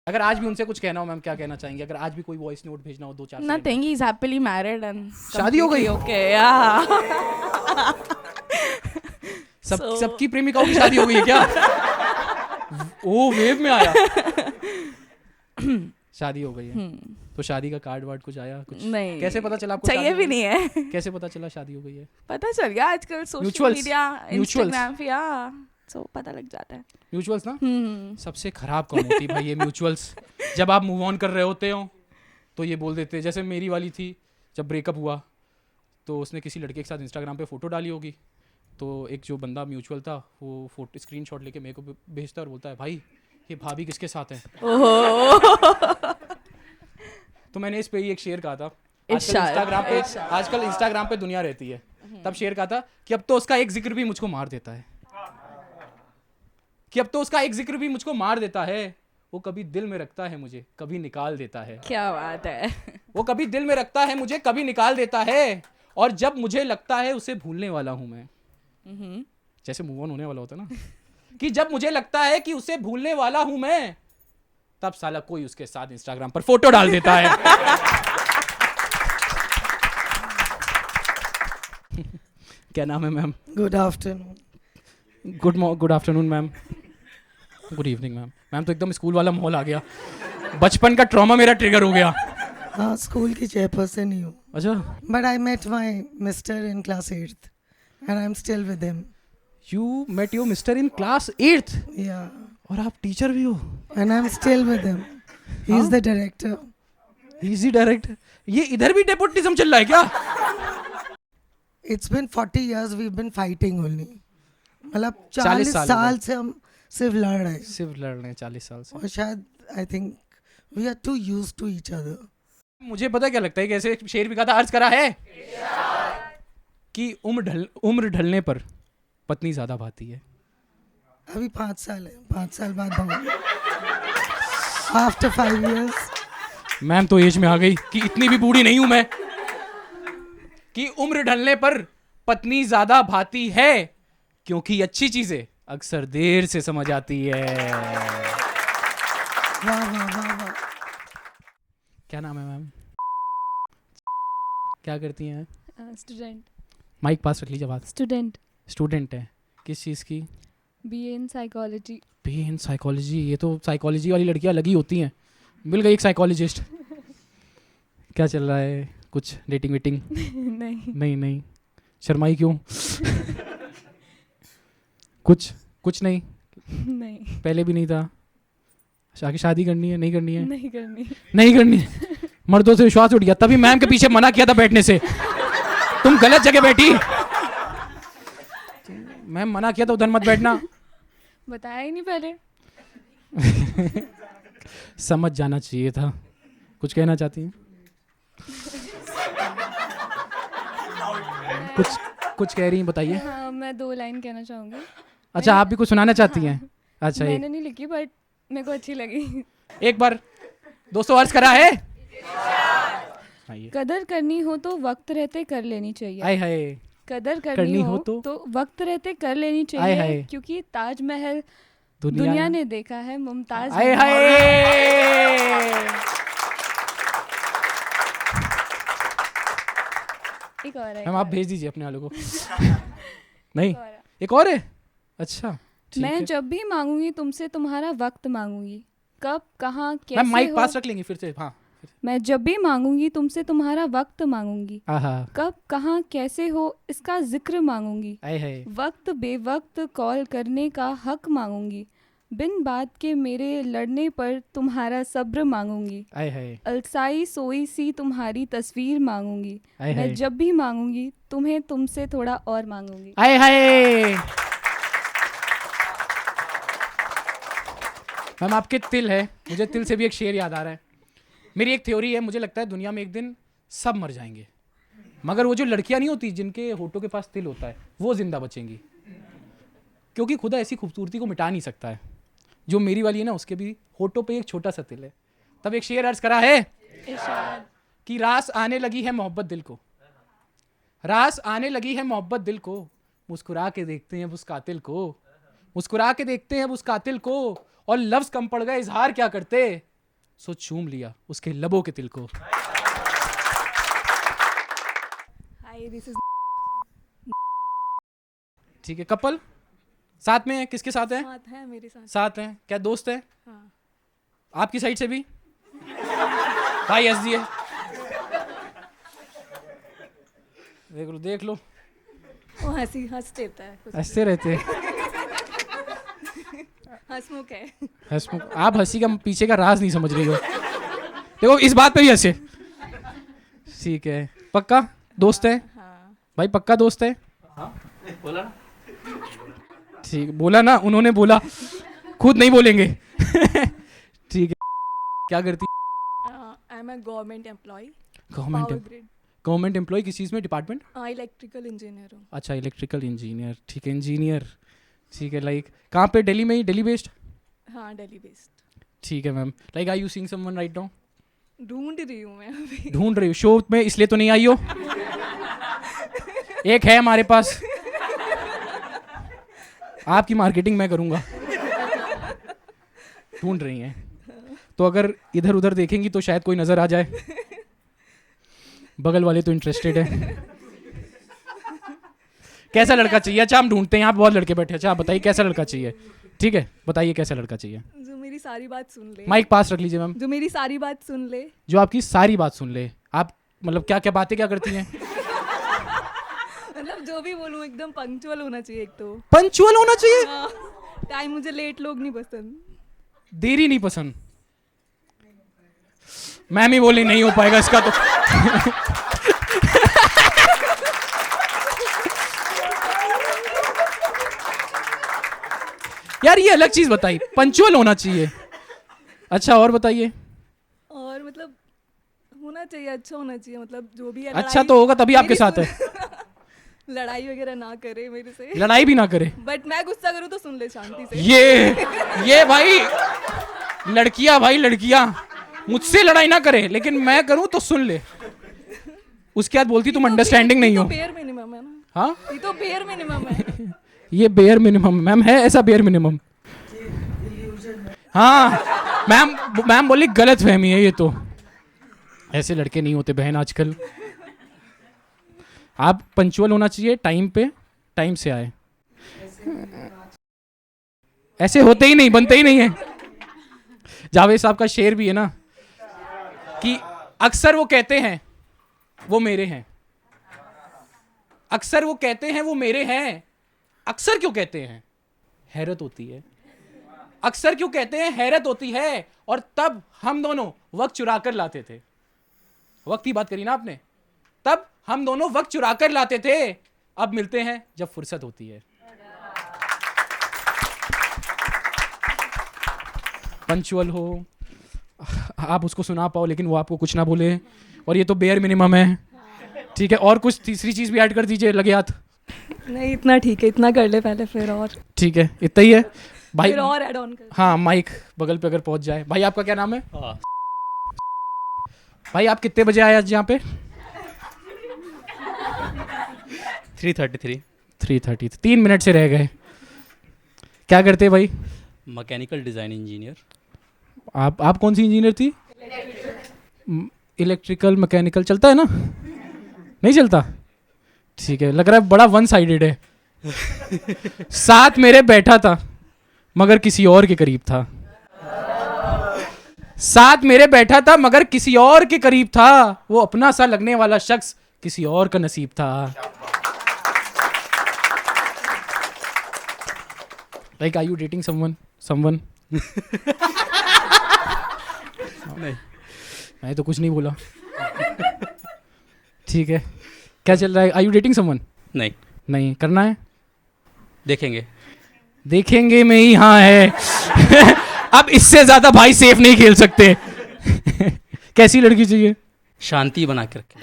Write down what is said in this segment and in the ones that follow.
अगर आज भी उनसे कुछ कहना हो मैम, क्या कहना चाहेंगे? अगर आज भी कोई वॉइस नोट भेजना हो 2-4 second. Nothing. He's happily married and शादी हो गई? Okay, yeah. सबकी प्रेमिकाओं की शादी हो गई है क्या? ओ वेव में आया। शादी हो गई है। तो शादी का कार्ड वार्ड कुछ आया? कुछ नहीं। कैसे पता चला आपको? चाहिए भी नहीं है। कैसे पता चला शादी हो गई है? पता चल गया आजकल social Mutuals. Media, Mutuals. Instagram पे, या सो पता लग जाता है। म्यूचुअल्स ना सबसे खराब कौन होती है भाई? ये म्यूचुअल्स। जब आप मूव ऑन कर रहे होते हो तो ये बोल देते हैं, जैसे मेरी वाली थी, जब ब्रेकअप हुआ तो उसने किसी लड़के के साथ इंस्टाग्राम पे फ़ोटो डाली होगी, तो एक जो बंदा म्यूचुअल था वो फोटो स्क्रीनशॉट लेके मेरे को भेजता है और बोलता है भाई ये भाभी किसके साथ है? तो मैंने इस पे ही एक शेर कहा था, आजकल इंस्टाग्राम पे दुनिया रहती है, तब शेर कहा था कि अब तो उसका एक जिक्र भी मुझको मार देता है, कि अब तो उसका एक जिक्र भी मुझको मार देता है, वो कभी दिल में रखता है मुझे कभी निकाल देता है। क्या बात है। वो कभी दिल में रखता है मुझे कभी निकाल देता है, और जब मुझे लगता है उसे भूलने वाला हूं मैं, जैसे मूव ऑन होने वाला होता है ना, कि जब मुझे लगता है कि उसे भूलने वाला हूं मैं, तब साला कोई उसके साथ इंस्टाग्राम पर फोटो डाल देता है। क्या नाम है ma'am? Good afternoon. Good afternoon ma'am. Good evening ma'am. Ma'am तो एकदम स्कूल वाला माहौल आ गया, बचपन का ट्रॉमा मेरा ट्रिगर हो गया। हाँ, स्कूल की चेयरपर्सन ही हूँ। अच्छा। But I met my mister in class 8th and I am still with him. You met your mister in class 8th? Yeah. और आप टीचर भी हो? And I am still with him. He is the director. He is the director? ये इधर भी nepotism चल रहा है क्या? It's been 40 years we been fighting only. मतलब 40 साल से हम सिर्फ लड़ रहे हैं। सिर्फ लड़ रहे हैं 40 साल से। और शायद I think we are too used to each other. मुझे पता क्या लगता है, कैसे शेर भी कहा था, अर्ज करा है कि उम्र ढलने पर पत्नी ज्यादा भाती है। अभी 5 साल है, 5 साल बाद आफ्टर 5 years। मैम तो एज में आ गई कि इतनी भी बूढ़ी नहीं हूं मैं, कि उम्र ढलने पर पत्नी ज्यादा भाती है, क्योंकि अच्छी चीजें अक्सर देर से समझ आती है। वाह वाह वाह वाह। क्या नाम है मैम? क्या करती हैं? स्टूडेंट। माइक पास रख लीजिए बात। स्टूडेंट है किस चीज़ की? BA in psychology. BA in psychology? ये तो साइकोलॉजी वाली लड़कियां अलग ही होती हैं। मिल गई एक साइकोलॉजिस्ट। क्या चल रहा है? कुछ डेटिंग वेटिंग? नहीं शर्माई क्यों? कुछ नहीं पहले भी नहीं था? आगे शादी करनी है? नहीं करनी है? नहीं करनी है। मर्दों से विश्वास उठ गया, तभी मैम के पीछे मना किया था बैठने से। तुम गलत जगह बैठी। मैम मना किया था उधर मत बैठना। बताया ही नहीं पहले। समझ जाना चाहिए था। कुछ कहना चाहती हैं? कुछ कह रही हैं, बताइए। हाँ, मैं 2 लाइन कहना चाहूँगी। अच्छा, आप भी कुछ सुनाना चाहती हैं? अच्छा, मैंने नहीं लिखी बट मेरे को अच्छी लगी। एक बार दोस्तों अर्ज करा है। कदर करनी हो तो वक्त रहते कर लेनी चाहिए। आए हाय। कदर करनी हो तो वक्त रहते कर लेनी चाहिए, क्योंकि ताजमहल दुनिया ने देखा है, मुमताज। आए हाय। एक और है। हम आप भेज दीजिए अपने वालों को। नहीं, एक और है? अच्छा, मैं जब भी मांगूंगी तुमसे तुम्हारा वक्त मांगूंगी, कब कहाँ कैसे हो। माइक पास रख लेंगे फिर से। हाँ। मैं जब भी मांगूंगी तुमसे तुम्हारा वक्त मांगूंगी, कब कहाँ कैसे हो इसका जिक्र मांगूंगी, वक्त बेवक्त कॉल करने का हक मांगूंगी, बिन बात के मेरे लड़ने पर तुम्हारा सब्र मांगूंगी, अलसाई सोई सी तुम्हारी तस्वीर मांगूंगी, मैं जब भी मांगूंगी तुम्हें तुमसे थोड़ा और मांगूंगी। आए हाय। मैम आपके तिल है, मुझे तिल से भी एक शेर याद आ रहा है। मेरी एक थ्योरी है, मुझे लगता है दुनिया में एक दिन सब मर जाएंगे, मगर वो जो लड़कियां नहीं होती जिनके होठों के पास तिल होता है वो जिंदा बचेंगी, क्योंकि खुदा ऐसी खूबसूरती को मिटा नहीं सकता है। जो मेरी वाली है ना, उसके भी होठों पे एक छोटा सा तिल है। तब एक शेर अर्ज करा है कि रास आने लगी है मोहब्बत दिल को, रास आने लगी है मोहब्बत दिल को, मुस्कुरा के देखते हैं उस कातिल को, मुस्कुरा के देखते हैं उस कातिल को, और लफ्ज कम पड़ गए इजहार क्या करते, सो चूम लिया उसके लबों के तिल को। हाय दिस इज ठीक है, कपल साथ में है, किसके साथ है? साथ है मेरे साथ। साथ हैं, क्या दोस्त है? हाँ। आपकी साइड से भी भाई हंस दिए, देख लो वो हंस देता है कुछ। हंसते रहते हैं। हंसमुख है। हंसमुख, आप हंसी का पीछे का राज नहीं समझ रही हो। देखो इस बात पे भी हंसे। ठीक है, पक्का दोस्त है? हाँ। भाई पक्का दोस्त है? बोला ना। ठीक, बोला ना, उन्होंने बोला, खुद नहीं बोलेंगे। ठीक है, क्या करती? I am a government employee. Government employee किस चीज़ में, डिपार्टमेंट? इलेक्ट्रिकल इंजीनियर हूँ। अच्छा, इलेक्ट्रिकल इंजीनियर। ठीक है, इंजीनियर। ठीक है, लाइक कहाँ पे? दिल्ली में ही, दिल्ली बेस्ड? हाँ दिल्ली बेस्ड। ठीक है ma'am, like are you seeing someone right now? ढूंढ रही हूँ मैं अभी। ढूंढ रही हूँ, शो में इसलिए तो नहीं आई हो? एक है हमारे पास, आपकी मार्केटिंग मैं करूँगा। ढूंढ रही हैं तो अगर इधर उधर देखेंगी तो शायद कोई नज़र आ जाए। बगल वाले तो इंटरेस्टेड है। कैसा लड़का चाहिए? अच्छा हम ढूंढते हैं, यहाँ बहुत लड़के बैठे हैं। अच्छा आप बताइए कैसा लड़का चाहिए। ठीक है, बताइए कैसा लड़का चाहिए। जो मेरी सारी बात सुन ले। माइक पास रख लीजिए मैम। जो मेरी सारी बात सुन ले। जो आपकी सारी बात सुन ले। आप मतलब क्या क्या बातें क्या करती हैं? मतलब जो भी बोलूँ एकदम पंक्चुअल होना चाहिए एक तो। पंक्चुअल होना चाहिए? टाइम, मुझे लेट लोग नहीं पसंद। देरी नहीं पसंद? मैम ही बोली नहीं हो पाएगा इसका तो। यार ये अलग चीज बताई, पंक्चुअल होना चाहिए। अच्छा और बताइए। और मतलब होना चाहिए, अच्छा होना चाहिए, मतलब जो भी है। अच्छा तो होगा तभी आपके साथ है। लड़ाई वगैरह ना करे मेरे से। लड़ाई भी ना करे? बट मैं गुस्सा करूँ तो सुन ले शांति से। ये भाई लड़कियां, भाई लड़कियां मुझसे लड़ाई ना करे लेकिन मैं करूं तो सुन ले। उसके बाद बोलती तुम अंडरस्टैंडिंग नहीं हो। बेयर मिनिमम है ना। हाँ ये तो बेयर मिनिमम है। ये बेयर मिनिमम मैम है, ऐसा बेयर मिनिमम? हाँ मैम बोली गलत फहमी है ये तो, ऐसे लड़के नहीं होते बहन आजकल। आप पंक्चुअल होना चाहिए, टाइम पे, टाइम से आए। ऐसे होते ही नहीं, बनते ही नहीं है। जावेद साहब का शेर भी है ना कि अक्सर वो कहते हैं वो मेरे हैं। अक्सर वो कहते हैं वो मेरे हैं। अक्सर क्यों कहते हैं? हैरत होती है। अक्सर क्यों कहते हैं? हैरत होती है। और तब हम दोनों वक्त चुरा कर लाते थे। वक्त की बात करी ना आपने, तब हम दोनों वक्त चुरा कर लाते थे। अब मिलते हैं जब फुर्सत होती है। पंक्चुअल हो, आप उसको सुना पाओ लेकिन वो आपको कुछ ना बोले, और ये तो बेयर मिनिमम है। ठीक है, और कुछ तीसरी चीज भी ऐड कर दीजिए, लगे हाथ। नहीं इतना ठीक है, इतना कर ले पहले फिर और। ठीक है, इतना ही है भाई। फिर और ऐड ऑन कर। हाँ माइक बगल पे अगर पहुंच जाए। भाई आपका क्या नाम है? भाई आप कितने बजे आए आज यहाँ पे? 3:33। 3:30, 3 मिनट से रह गए। क्या करते हैं भाई? Mechanical design engineer. आप कौन सी इंजीनियर थी? इलेक्ट्रिकल मैकेनिकल चलता है ना? नहीं चलता? ठीक है, लग रहा है बड़ा वन साइडेड है। साथ मेरे बैठा था मगर किसी और के करीब था। साथ मेरे बैठा था मगर किसी और के करीब था। वो अपना सा लगने वाला शख्स किसी और का नसीब था। Like are you dating someone? नहीं, मैं तो कुछ नहीं बोला। ठीक है, क्या चल रहा है? Are you dating someone? नहीं, नहीं करना है? देखेंगे। देखेंगे में ही हाँ है। अब इससे ज्यादा भाई सेफ नहीं खेल सकते। कैसी लड़की चाहिए? शांति बना के रखें।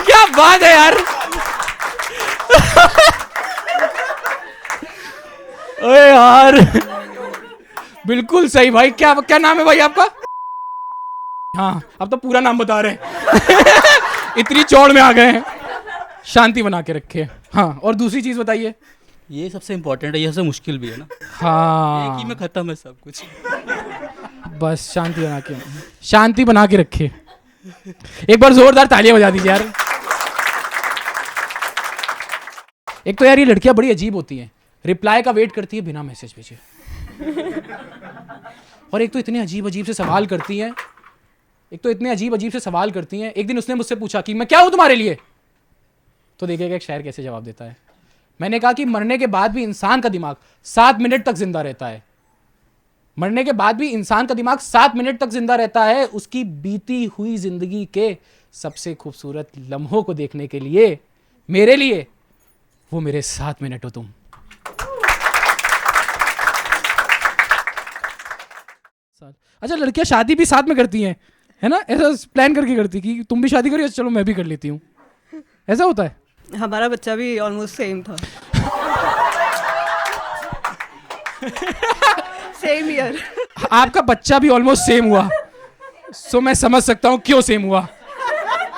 क्या बात है यार। ओए यार बिल्कुल सही भाई। क्या क्या नाम है भाई आपका? हाँ अब तो पूरा नाम बता रहे हैं। इतनी चौड़ में आ गए हैं। शांति बना के रखे। हाँ और दूसरी चीज बताइए। ये सबसे इम्पोर्टेंट है, ये सबसे मुश्किल भी है ना। हाँ एक ही में खत्म है सब कुछ। बस शांति बना के रखे। एक बार जोरदार तालियां बजा दीजिए यार। एक तो यार ये लड़कियां बड़ी अजीब होती हैं, रिप्लाई का वेट करती है बिना मैसेज भेजे, और एक तो इतने अजीब अजीब से सवाल करती हैं, एक दिन उसने मुझसे पूछा कि मैं क्या हूं तुम्हारे लिए, तो देखिएगा एक शायर कैसे जवाब देता है। मैंने कहा कि मरने के बाद भी इंसान का दिमाग 7 मिनट तक जिंदा रहता है, मरने के बाद भी इंसान का दिमाग 7 मिनट तक जिंदा रहता है, उसकी बीती हुई जिंदगी के सबसे खूबसूरत लम्हों को देखने के लिए मेरे लिए वो मेरे 7 मिनट हो तुम। अच्छा, लड़कियां शादी भी साथ में करती हैं, है ना? ऐसा प्लान करके करती कि तुम भी शादी करियो, चलो मैं भी कर लेती हूँ, ऐसा होता है? हमारा बच्चा भी ऑलमोस्ट सेम था। Same year. आपका बच्चा भी ऑलमोस्ट सेम हुआ, सो मैं समझ सकता हूँ क्यों सेम हुआ,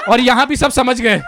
और यहाँ भी सब समझ गए।